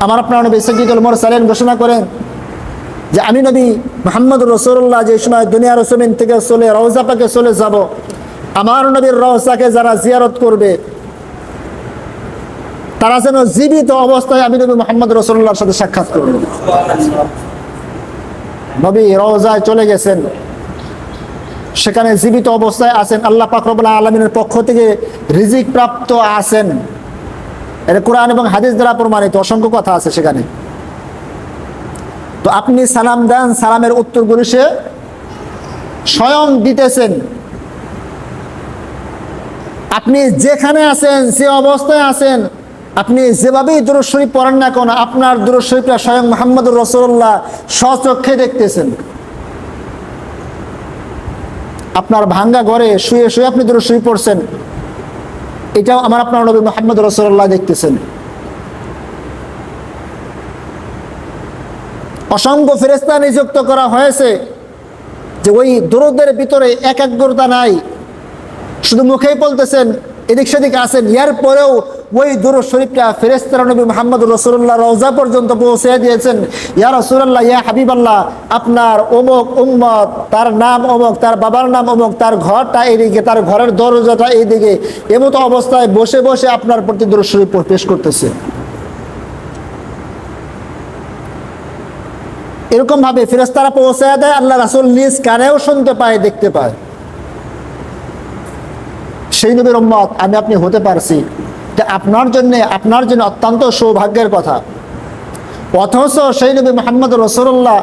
আমার আপনার নবী সাইয়্যিদুল মুরসালিন ঘোষণা করেন যে আমি নবী মুহাম্মদুর রাসূলুল্লাহ যে সময় দুনিয়ার জমিন থেকে চলে রওজা পাকে চলে যাব, আমার নবীর রওজাকে যারা জিয়ারত করবে তারা যেন জীবিত অবস্থায় আমি নবী মুহাম্মদ রাসূলুল্লাহর সাথে সাক্ষাৎ করবে। নবী রওজায় চলে গেছেন, সেখানে জীবিত অবস্থায় আছেন, আল্লাহ পাক রব্বুল আলামিনের পক্ষ থেকে রিজিক প্রাপ্ত আছেন। এটা কোরআন এবং হাদিস দ্বারা প্রমাণিত, অসংখ্য কথা আছে সেখানে। তো আপনি সালাম দেন, সালামের উত্তরগুলি সে স্বয়ং দিতেছেন। আপনি যেখানে আছেন, যে অবস্থায় আছেন, আপনি যেভাবেই দুরূদ শরীফ পড়েন না কেন, আপনার দুরূদ শরীফটা স্বয়ং মুহাম্মদুর রাসূলুল্লাহ স্বচক্ষে দেখতেছেন। আপনার ভাঙ্গা ঘরে শুয়ে শুয়ে আপনি দুরূদ শরীফ পড়ছেন, এটাও আমার আপনার নবী মুহাম্মদ রাসূলুল্লাহ দেখতেছেন। অসংখ্য ফেরেশতা নিযুক্ত করা হয়েছে যে ওই দুরূদের ভিতরে একাগ্রতা নাই, শুধু মুখেই বলতেছেন, এদিক সেদিক আছেন, এর পরেও ওই দুরূদ শরীফটা ফেরেশতারা নবী মুহাম্মদ রাসূলুল্লাহ রওজা পর্যন্ত পৌঁছে দিয়েছেন। ইয়া রাসূলুল্লাহ, ইয়া হাবিবাল্লাহ, আপনার অমুক উম্মত, তার নাম অমুক, তার বাবার নাম অমুক, তার ঘরটা এইদিকে, তার ঘরের দরজাটা এইদিকে, এমতো অবস্থায় বসে বসে আপনার প্রতি দুরূদ শরীফ পেশ করতেছে। এরকম ভাবে ফেরেশতারা পৌঁছে দেয়, আল্লাহ রাসূল নিজ কানেও শুনতে পায়, দেখতে পায়। সেই নবীর উম্মত আমি আপনি হতে পারছি, আপনার জন্য অত্যন্ত সৌভাগ্যের কথা। অথচ সেই নবী মুহাম্মদ রাসূলুল্লাহ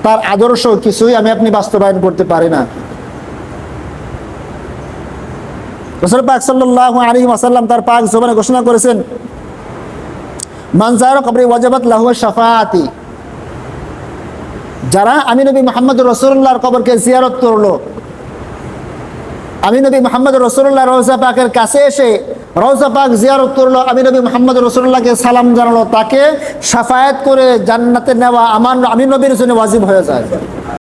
তার আদর্শ কিছুই আমি আপনি বাস্তবায়ন করতে পারি না। রাসূল পাক সাল্লাল্লাহু আলাইহি ওয়াসাল্লাম তার পাক জবানে ঘোষণা করেছেন, মান যারা কবরি ওয়াজাবাত লাহু শাফাআতি, যারা আমি নবী মুহাম্মদ রাসূলুল্লাহর কবরকে জিয়ারত করলো, আমি নবী মুহাম্মদ রাসূলুল্লাহ রওজা পাকের কাছে এসে রওজা পাক জিয়ারত করলো, আমি নবী মুহাম্মদ রাসূলুল্লাহকে সালাম জানালো, তাকে শাফায়াত করে জান্নাতে নেওয়া আমি নবীর জন্য ওয়াজিব হয়ে যায়।